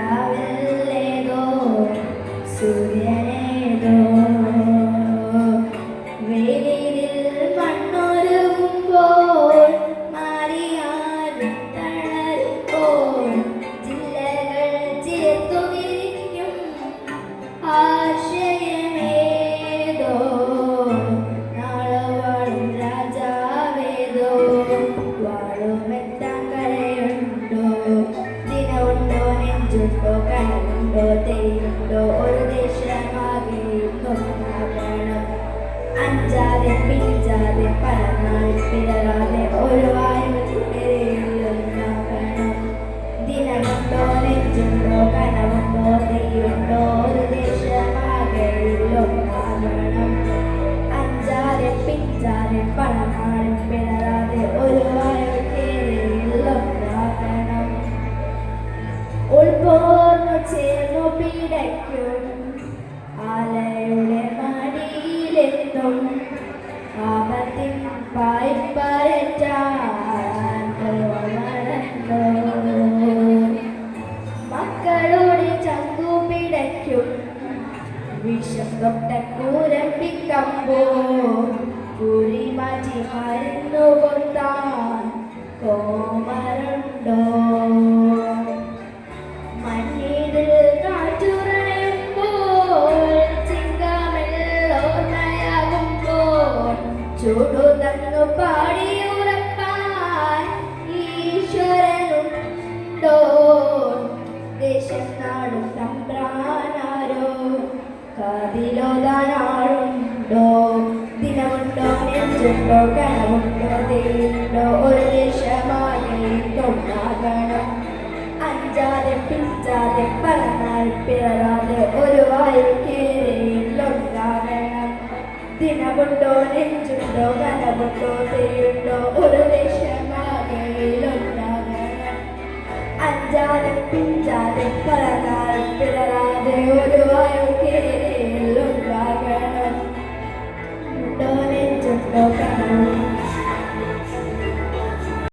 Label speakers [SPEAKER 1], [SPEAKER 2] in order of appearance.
[SPEAKER 1] ചുവന്നവല്ലേതോ സൂര്യനേതോ വെയിലിൽ മണ്ണൊരുകുമ്പോൾ മാറിയാലും തളരുമ്പോൾ ജില്ലകൾ ചേർത്തു വിരിക്കും ആശയമേതോ നാളെ വാഴും രാജാവേതോ വാഴുമെത്താൻ കരയുണ്ടോ ദിനമുണ്ടോ നെഞ്ചുണ്ടോ കനവുണ്ടോ തെയ്യുണ്ടോ ഒരു ദേശമാകെ നോക്കണം അഞ്ചാതെ പിഞ്ചാതെ പലനാൾ പിറകാതെ ഒരു വായുണ്ടാകണം ദിനമുണ്ടോ നെഞ്ചുണ്ടോ കനവുണ്ടോ തെയ്യുണ്ടോ ഒരു ദേശമാകെ ഉണ്ടാകണം അഞ്ചാതെ പിഞ്ചാതെ പലനാൾ പിറകാതെ ഒരു വായുണ്ടാകണം ഉൾപോർന്നു ചേർന്നു പിടയ്ക്കും ആലയുടെ മടിയിലെത്തും ആപത്തിൻ പായ്പരറ്റാൻ മക്കളുടെ ചങ്കു പിടയ്ക്കും വിഷം തൊട്ട കൂരപ്പിക്കമ്പോ കൂരി മാറ്റി മരുന്നു കൊത്താൻ കോമരുണ്ടോ മണ്ണിൽ കാറ്റുറയുമ്പോൾ ചിങ്കമെല്ലോർമ്മയാകുമ്പോൾ ചൂടു തന്നു പാടിയുറപ്പാൻ ഈശ്വരനുണ്ടോ ദേശം നാടും തമ്പ്രാനാരോ കാതിലോതാനാളുണ്ടോ ദിനമുണ്ടോ നെഞ്ചുണ്ടോ കനവുണ്ടോ തേയുണ്ടോ ഒരു ദേശമായി തൊണ്ടാകണം അഞ്ചാതെ പിഞ്ചാതെ പലനാൾ പിറകാതെ ഒരു വായു കേറിയിട്ടുണ്ടാകണം ദിനമുണ്ടോ നെഞ്ചുണ്ടോ കനവുണ്ടോ തേയുണ്ടോ ഒരു ദേശമാകെ ഉണ്ടാകണം അഞ്ചാതെ പിഞ്ചാതെ പലനാൾ പിറകാതെ ഒരു വായു കേറിയിട്ടുണ്ടാകണം നെഞ്ചുണ്ടോ കനവുണ്ടോ